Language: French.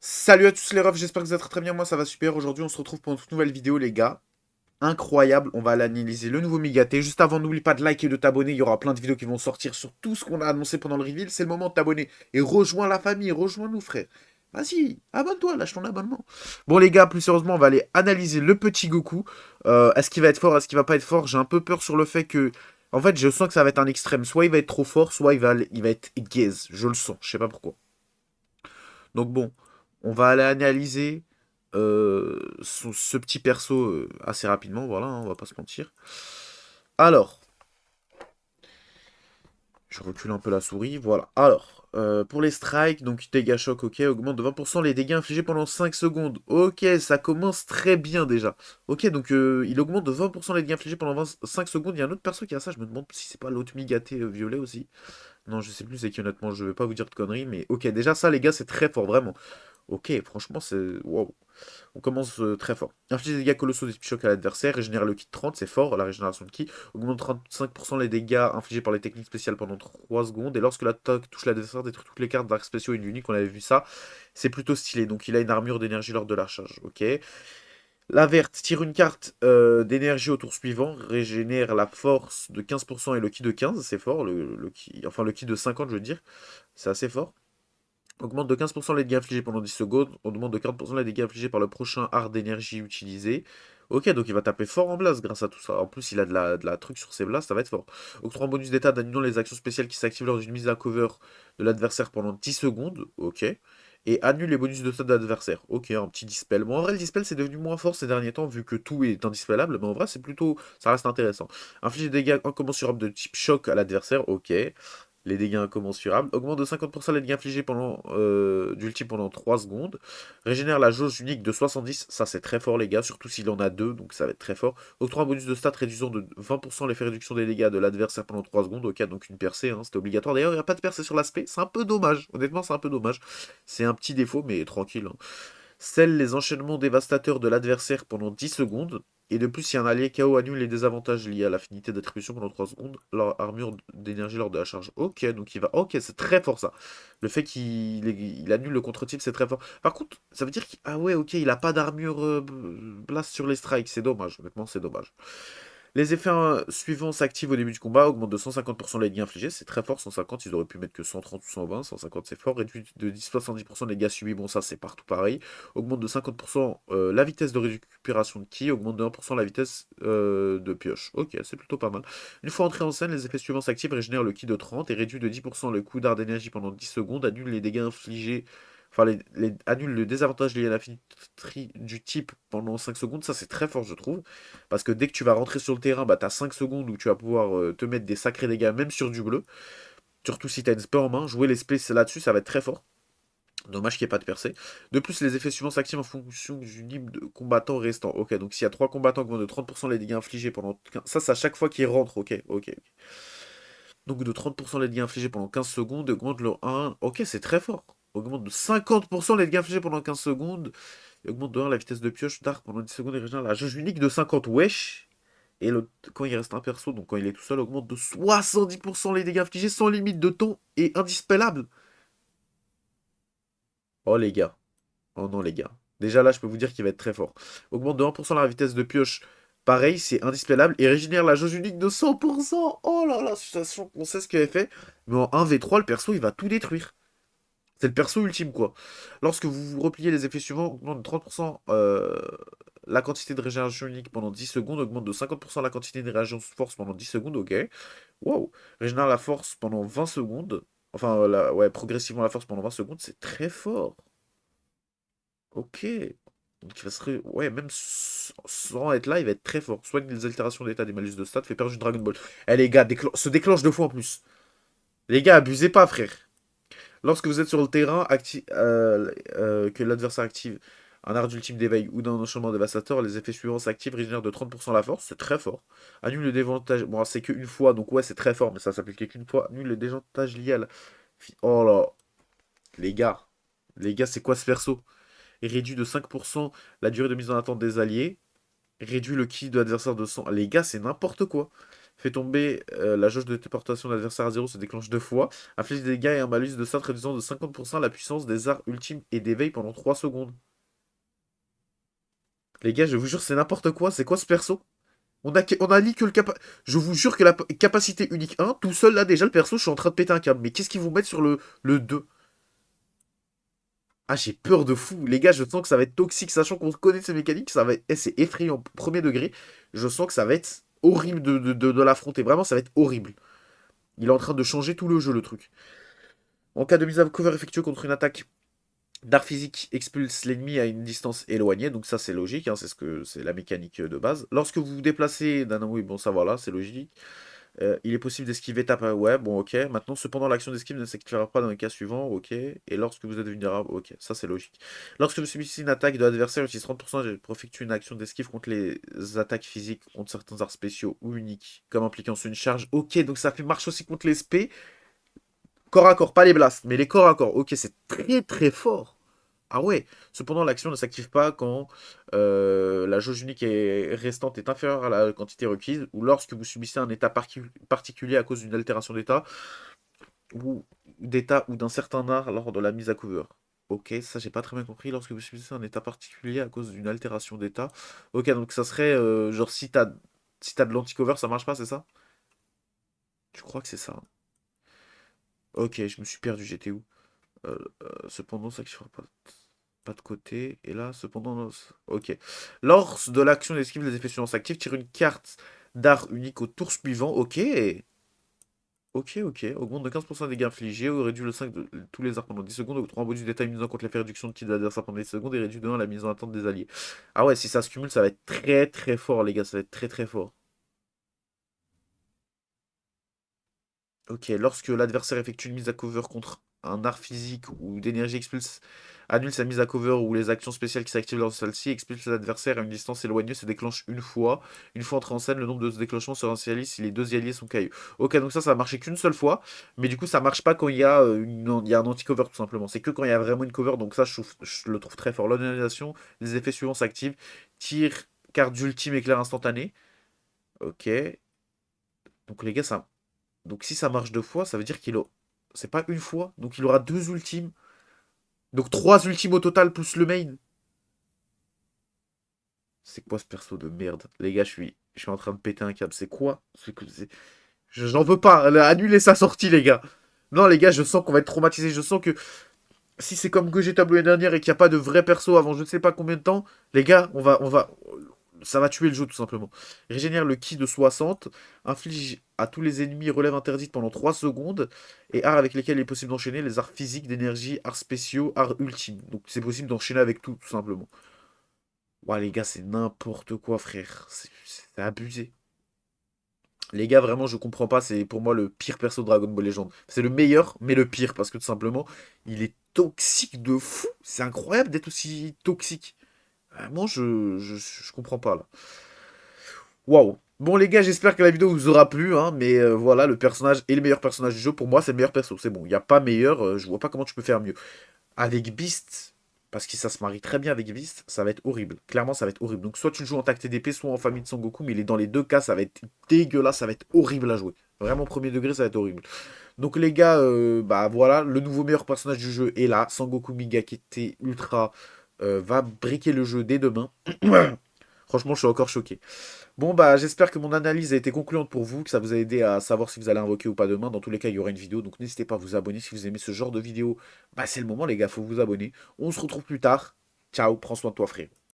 Salut à tous les refs, j'espère que vous êtes très bien, moi ça va super. Aujourd'hui on se retrouve pour une toute nouvelle vidéo les gars. Incroyable, on va aller analyser le nouveau Migaté. Juste avant, n'oublie pas de liker et de t'abonner, il y aura plein de vidéos qui vont sortir sur tout ce qu'on a annoncé pendant le reveal. C'est le moment de t'abonner et rejoins la famille, rejoins-nous frère. Vas-y, abonne-toi, lâche ton abonnement. Bon les gars, plus sérieusement, on va aller analyser le petit Goku. Est-ce qu'il va être fort, est-ce qu'il va pas être fort? J'ai un peu peur sur le fait que... En fait, je sens que ça va être un extrême. Soit il va être trop fort, soit il va être gaze. Je le sens, je sais pas pourquoi. Donc bon, on va aller analyser ce petit perso assez rapidement, voilà, hein, on va pas se mentir. Alors, je recule un peu la souris, voilà. Alors, pour les strikes, donc dégâts choc, ok, augmente de 20% les dégâts infligés pendant 5 secondes. Ok, ça commence très bien déjà. Ok, donc il augmente de 20% les dégâts infligés pendant 5 secondes. Il y a un autre perso qui a ça, je me demande si c'est pas l'autre Migaté violet aussi. Non, je sais plus c'est qui honnêtement, je vais pas vous dire de conneries, mais ok, déjà ça les gars, c'est très fort, vraiment. Ok, franchement, c'est... Wow. On commence très fort. Inflige des dégâts colossaux des chocs à l'adversaire, régénère le ki de 30, c'est fort, la régénération de ki. Augmente 35% les dégâts infligés par les techniques spéciales pendant 3 secondes. Et lorsque l'attaque touche l'adversaire, détruit toutes les cartes d'arcs spéciaux et uniques, on avait vu ça. C'est plutôt stylé. Donc il a une armure d'énergie lors de la charge. Ok. La verte tire une carte d'énergie au tour suivant, régénère la force de 15% et le ki de 15, c'est fort. Enfin, le ki de 50, je veux dire. C'est assez fort. Augmente de 15% les dégâts infligés pendant 10 secondes. Augmente de 40% les dégâts infligés par le prochain art d'énergie utilisé. Ok, donc il va taper fort en blast grâce à tout ça. En plus, il a de la truc sur ses blasts, ça va être fort. Octroie un bonus d'état d'annulant les actions spéciales qui s'activent lors d'une mise à cover de l'adversaire pendant 10 secondes. Ok. Et annule les bonus de d'état de l'adversaire. Ok, un petit dispel. Bon, en vrai, le dispel, c'est devenu moins fort ces derniers temps, vu que tout est indispellable. Mais en vrai, c'est plutôt... Ça reste intéressant. Inflige des dégâts incommensurables de type choc à l'adversaire. Ok. Les dégâts incommensurables. Augmente de 50% les dégâts infligés d'ulti pendant 3 secondes. Régénère la jauge unique de 70. Ça, c'est très fort, les gars. Surtout s'il en a deux. Donc, ça va être très fort. Octroie un bonus de stats réduisant de 20% l'effet réduction des dégâts de l'adversaire pendant 3 secondes. Ok, donc une percée. Hein, c'était obligatoire. D'ailleurs, il n'y a pas de percée sur l'aspect. C'est un peu dommage. Honnêtement, c'est un peu dommage. C'est un petit défaut, mais tranquille. Hein. Scelle les enchaînements dévastateurs de l'adversaire pendant 10 secondes. Et de plus, si un allié KO annule les désavantages liés à l'affinité d'attribution pendant 3 secondes, leur armure d'énergie lors de la charge. Ok, donc il va. Ok, c'est très fort ça. Le fait qu'il annule le contre-type, c'est très fort. Par contre, ça veut dire qu'il. Ah ouais, ok, il a pas d'armure blast sur les strikes. C'est dommage, honnêtement, c'est dommage. Les effets suivants s'activent au début du combat, augmentent de 150% les dégâts infligés, c'est très fort, 150, ils auraient pu mettre que 130 ou 120, 150 c'est fort, réduit de 10-70% les dégâts subis, bon ça c'est partout pareil, augmente de 50% la vitesse de récupération de ki, augmente de 1% la vitesse de pioche. Ok, c'est plutôt pas mal. Une fois entré en scène, les effets suivants s'activent, régénèrent le ki de 30 et réduit de 10% le coût d'art d'énergie pendant 10 secondes, annule les dégâts infligés enfin annule le désavantage lié à l'infiltri du type pendant 5 secondes, ça c'est très fort je trouve. Parce que dès que tu vas rentrer sur le terrain, bah, tu as 5 secondes où tu vas pouvoir te mettre des sacrés dégâts, même sur du bleu. Surtout si tu as une spé en main. Jouer les splays là-dessus, ça va être très fort. Dommage qu'il n'y ait pas de percée. De plus, les effets suivants s'activent en fonction du niveau de combattant restant. Ok, donc s'il y a 3 combattants qui vont de 30% les dégâts infligés pendant... Ça, c'est à chaque fois qu'ils rentrent. Ok, ok. Donc de 30% les dégâts infligés pendant 15 secondes, augmente le 1. Ok, c'est très fort. Augmente de 50% les dégâts infligés pendant 15 secondes. Et augmente de 1 la vitesse de pioche d'arc pendant 10 secondes et régénère la jauge unique de 50. Wesh. Et quand il reste un perso, donc quand il est tout seul, augmente de 70% les dégâts infligés sans limite de temps et indispellable. Oh les gars. Oh non les gars. Déjà là, je peux vous dire qu'il va être très fort. Augmente de 1% la vitesse de pioche. Pareil, c'est indispellable. Et régénère la jauge unique de 100%. Oh là là, situation qu'on sait ce qu'il avait fait. Mais en 1v3, le perso, il va tout détruire. C'est le perso ultime, quoi. Lorsque vous repliez les effets suivants, augmente de 30% la quantité de régénération unique pendant 10 secondes, augmente de 50% la quantité de régénération force pendant 10 secondes, ok. Wow. Régénère la force pendant 20 secondes. Enfin, ouais, progressivement la force pendant 20 secondes, c'est très fort. Ok. Donc il va se... Ouais, même sans être là, il va être très fort. Soigne les altérations d'état des malus de stats, fait perdre du Dragon Ball. Eh les gars, se déclenche 2 fois en plus. Les gars, abusez pas, frère. Lorsque vous êtes sur le terrain, que l'adversaire active un art d'ultime d'éveil ou d'un enchaînement dévastateur, les effets suivants s'activent, régénèrent de 30% la force, c'est très fort. Annule le désavantage. Bon, c'est qu'une fois, donc ouais, c'est très fort, mais ça s'applique qu'une fois. Annule le désavantage lié à la. Oh là, les gars. Les gars, c'est quoi ce perso? Il réduit de 5% la durée de mise en attente des alliés. Réduit le ki de l'adversaire de 100. Les gars, c'est n'importe quoi. Fait tomber la jauge de téléportation de l'adversaire à 0 se déclenche 2 fois. Inflige des dégâts et un malus de 5 réduisant de 50% la puissance des arts ultimes et d'éveil pendant 3 secondes. Les gars, je vous jure, c'est n'importe quoi. C'est quoi ce perso? On a dit que le Je vous jure que la capacité unique 1, tout seul là, déjà, le perso, je suis en train de péter un câble. Mais qu'est-ce qu'ils vont mettre sur le 2? Ah, j'ai peur de fou. Les gars, je sens que ça va être toxique, sachant qu'on connaît ces mécaniques. Ça va être... c'est effrayant, premier degré. Je sens que ça va être horrible de l'affronter. Vraiment, ça va être horrible. Il est en train de changer tout le jeu, le truc. En cas de mise à cover effectuée contre une attaque d'art physique, expulse l'ennemi à une distance éloignée. Donc ça, c'est logique. Hein, c'est la mécanique de base. Lorsque vous vous déplacez d'un... Oui, bon, ça voilà, c'est logique. Il est possible d'esquiver tape. Ouais, bon, ok. Maintenant, cependant, l'action d'esquive ne s'activera pas dans les cas suivants. Ok. Et lorsque vous êtes vulnérable. Ok, ça c'est logique. Lorsque vous subissez une attaque de l'adversaire, utilise 30% pour effectuer une action d'esquive contre les attaques physiques, contre certains arts spéciaux ou uniques, comme impliquant sur une charge. Ok, donc ça fait marche aussi contre les SP. Corps à corps, pas les blasts, mais les corps à corps. Ok, c'est très très fort. Ah ouais. Cependant, l'action ne s'active pas quand la jauge unique restante est inférieure à la quantité requise ou lorsque vous subissez un état particulier à cause d'une altération ou d'état ou d'un certain art lors de la mise à cover. Ok, ça j'ai pas très bien compris. Lorsque vous subissez un état particulier à cause d'une altération d'état. Ok, donc ça serait genre si t'as de l'anti-cover, ça marche pas, c'est ça? Je crois que c'est ça. Ok, je me suis perdu, j'étais où? Cependant, ça qui fera pas de côté. Et là, cependant, non, ok. Lors de l'action d'esquive, les effets suivants s'activent. Tire une carte d'art unique au tour suivant. Ok. Ok, ok. Augmente de 15% des dégâts infligés. Ou réduit le 5 de tous les arts pendant 10 secondes. Octroie un bonus détail misant contre l'effet réduction de tir d'adversaire pendant 10 secondes. Et réduit de 1 la mise en attente des alliés. Ah ouais, si ça se cumule, ça va être très très fort, les gars. Ça va être très très fort. Ok, lorsque l'adversaire effectue une mise à cover contre un art physique ou d'énergie expulse, annule sa mise à cover ou les actions spéciales qui s'activent lors de celle-ci, expulse l'adversaire à une distance éloignée, se déclenche une fois. Une fois entré en scène, le nombre de déclenchements sera initialisé si les deux alliés sont KO. Ok, donc ça a marché qu'une seule fois, mais du coup ça marche pas quand il y a un anti-cover tout simplement. C'est que quand il y a vraiment une cover, donc ça je le trouve très fort. L'annulation, les effets suivants s'activent. Tir, carte d'ultime, éclair instantané. Ok, donc les gars, ça donc si ça marche 2 fois, ça veut dire qu'il a... C'est pas une fois, donc il aura 2 ultimes. Donc 3 ultimes au total plus le main. C'est quoi ce perso de merde? Les gars, je suis en train de péter un câble. C'est quoi? J'en veux pas. Annulez sa sortie, les gars. Non, les gars, je sens qu'on va être traumatisé. Je sens que si c'est comme que j'ai tablé l'année dernière et qu'il n'y a pas de vrai perso avant je ne sais pas combien de temps, les gars, ça va tuer le jeu tout simplement. Régénère le ki de 60, inflige à tous les ennemis relève interdite pendant 3 secondes, et arts avec lesquels il est possible d'enchaîner les arts physiques, d'énergie, arts spéciaux, arts ultimes. Donc c'est possible d'enchaîner avec tout simplement. Ouais, les gars, c'est n'importe quoi, frère. C'est abusé. Les gars, vraiment, je comprends pas. C'est pour moi le pire perso de Dragon Ball Legend. C'est le meilleur, mais le pire, parce que tout simplement, il est toxique de fou. C'est incroyable d'être aussi toxique. Vraiment, je comprends pas là. Waouh. Bon les gars, j'espère que la vidéo vous aura plu, hein, mais voilà, le personnage est le meilleur personnage du jeu. Pour moi, c'est le meilleur perso. C'est bon, il n'y a pas meilleur, je vois pas comment tu peux faire mieux. Avec Beast, parce que ça se marie très bien avec Beast, ça va être horrible. Clairement, ça va être horrible. Donc soit tu le joues en tac TDP, soit en famille de Sangoku, mais il est dans les deux cas, ça va être dégueulasse, ça va être horrible à jouer. Vraiment, premier degré, ça va être horrible. Donc les gars, bah voilà, le nouveau meilleur personnage du jeu est là. Sangoku Migakete Ultra va briquer le jeu dès demain. Franchement, je suis encore choqué. Bon, bah, j'espère que mon analyse a été concluante pour vous, que ça vous a aidé à savoir si vous allez invoquer ou pas demain. Dans tous les cas, il y aura une vidéo, donc n'hésitez pas à vous abonner si vous aimez ce genre de vidéo. Bah, c'est le moment, les gars, faut vous abonner. On se retrouve plus tard. Ciao, prends soin de toi, frère.